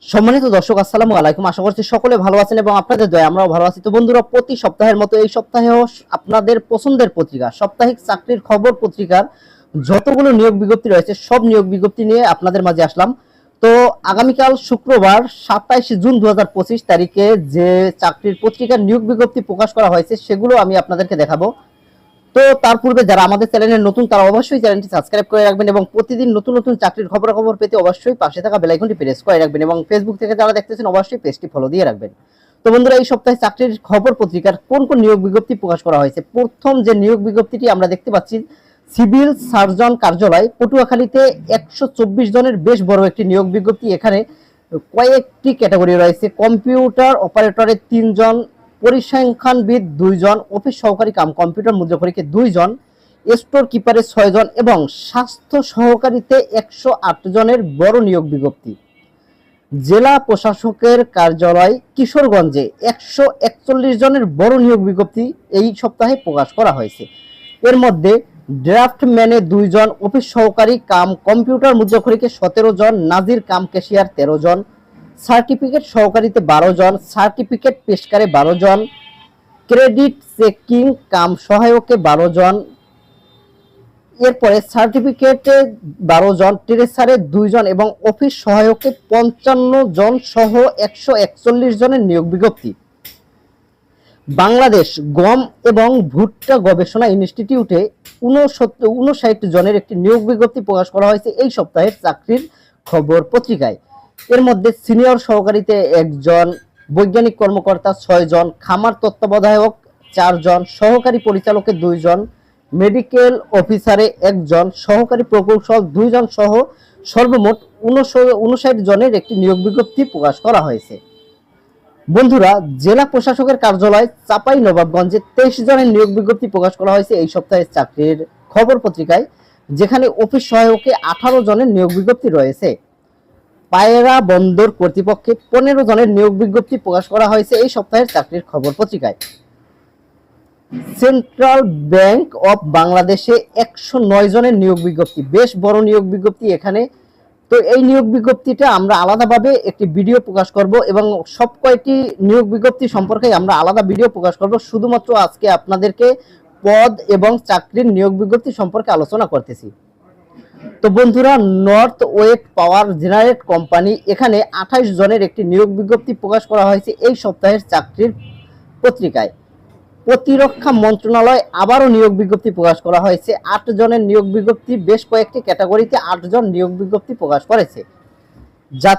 সম্মানিত দর্শক, আসসালামু আলাইকুম। আশা করছি সকলে ভালো আছেন এবং আপনাদের দয়ায় আমরাও ভালো আছি। তো বন্ধুরা, প্রতি সপ্তাহের মতো এই সপ্তাহেও আপনাদের পছন্দের পত্রিকা সাপ্তাহিক চাকরির খবর পত্রিকার যতগুলো নিয়োগ বিজ্ঞপ্তি রয়েছে সব নিয়োগ বিজ্ঞপ্তি নিয়ে আপনাদের মাঝে আসলাম। তো আগামীকাল শুক্রবার 27 জুন 2025 তারিখে যে চাকরির পত্রিকার নিয়োগ বিজ্ঞপ্তি প্রকাশ করা হয়েছে সেগুলো আমি আপনাদেরকে দেখাবো। তো তার পূর্বে যারা আমাদের চ্যানেলে নতুন তারা অবশ্যই চ্যানেলটি সাবস্ক্রাইব করে রাখবেন এবং প্রতিদিন নতুন নতুন চাকরির খবরাখবর পেতে অবশ্যই পাশে থাকা বেল আইকনটি প্রেস করে রাখবেন এবং ফেসবুক থেকে যারা দেখতেছেন অবশ্যই পেজটি ফলো দিয়ে রাখবেন। তো বন্ধুরা, এই সপ্তাহে চাকরির খবর পত্রিকার কোন কোন নিয়োগ বিজ্ঞপ্তি প্রকাশ করা হয়েছে। প্রথম যে নিয়োগ বিজ্ঞপ্তিটি আমরা দেখতে পাচ্ছি, সিভিল সার্জন কার্যালয় পটুয়াখালীতে 124 জনের বেশ বড় একটি নিয়োগ বিজ্ঞপ্তি। এখানে কয়েকটি ক্যাটাগরি রয়েছে। কম্পিউটার অপারেটরে 3 জন, পরিসংখ্যানবিদ 2 জন, অফিস সহকারী কাম কম্পিউটার মুদ্রাক্ষরিকে 2 জন, স্টোর কিপারে 6 জন এবং স্বাস্থ্য সহকারীতে 108 জনের বড় নিয়োগ বিজ্ঞপ্তি। জেলা প্রশাসকের কার্যালয় কিশোরগঞ্জে 141 জনের বড় নিয়োগ বিজ্ঞপ্তি এই সপ্তাহে প্রকাশ করা হয়েছে। এর মধ্যে ড্রাফটম্যানে 2 জন, অফিস সহকারী কাম কম্পিউটার মুদ্রাক্ষরিকে 17 জন, নাজির কাম ক্যাশিয়ার 13 জন, সার্টিফিকেট সহকারীতে 12 জন, সার্টিফিকেট পেশকারে 12 জন, ক্রেডিট চেকিং কাম সহায়কে 12 জন, এরপরে সার্টিফিকেটে 12 জন, ট্রেসারে 2 জন এবং অফিস সহায়কে 55 জন সহ 141 জনের নিয়োগ বিজ্ঞপ্তি। বাংলাদেশ গম এবং ভুট্টা গবেষণা ইনস্টিটিউটে 59 জনের একটি নিয়োগ বিজ্ঞপ্তি প্রকাশ করা হয়েছে এই সপ্তাহের চাকরির খবর পত্রিকায়। এর মধ্যে সিনিয়র সহকারীতে 1 জন, বৈজ্ঞানিক কর্মকর্তা 6 জন, খামার তত্ত্বাবধায়ক 4 জন, সহকারী পরিচালকে 2 জন, মেডিকেল অফিসারে 1 জন, সহকারী প্রকৌশল 2 জন সহ সর্বমোট 59 জনের একটি নিয়োগ বিজ্ঞপ্তি প্রকাশ করা হয়েছে। বন্ধুরা, জেলা প্রশাসকের কার্যালয় চাঁপাইনবাবগঞ্জে 23 জনের নিয়োগ বিজ্ঞপ্তি প্রকাশ করা হয়েছে এই সপ্তাহের চাকরির খবর পত্রিকায়, যেখানে অফিস সহায়কে 18 জনের নিয়োগ বিজ্ঞপ্তি রয়েছে। পায়রা বন্দর কর্তৃপক্ষে 15 জনের নিয়োগ বিজ্ঞপ্তি প্রকাশ করা হয়েছে এই সপ্তাহের চাকরির খবর পত্রিকায়। সেন্ট্রাল ব্যাংক অফ বাংলাদেশে 109 জনের নিয়োগ বিজ্ঞপ্তি, বেশ বড় নিয়োগ বিজ্ঞপ্তি এখানে। তো এই নিয়োগ বিজ্ঞপ্তিটা আমরা আলাদাভাবে একটি ভিডিও প্রকাশ করব এবং সব কয়টি নিয়োগ বিজ্ঞপ্তি সম্পর্কে আমরা আলাদা ভিডিও প্রকাশ করব। শুধুমাত্র আজকে আপনাদেরকে পদ এবং চাকরির নিয়োগ বিজ্ঞপ্তি সম্পর্কে আলোচনা করতেছি। তো বন্ধুরা, নর্থ ওয়েস্ট পাওয়ার জেনারেট কোম্পানি, এখানে 28 জনের একটি নিয়োগ বিজ্ঞপ্তি প্রকাশ করা হয়েছে এই সপ্তাহের চাকরির পত্রিকায়। প্রতিরক্ষা মন্ত্রণালয় আবারও নিয়োগ বিজ্ঞপ্তি প্রকাশ করা হয়েছে 8 জনের নিয়োগ বিজ্ঞপ্তি। বেশ কয়েকটি ক্যাটাগরিতে 8 জন নিয়োগ বিজ্ঞপ্তি প্রকাশ করেছে।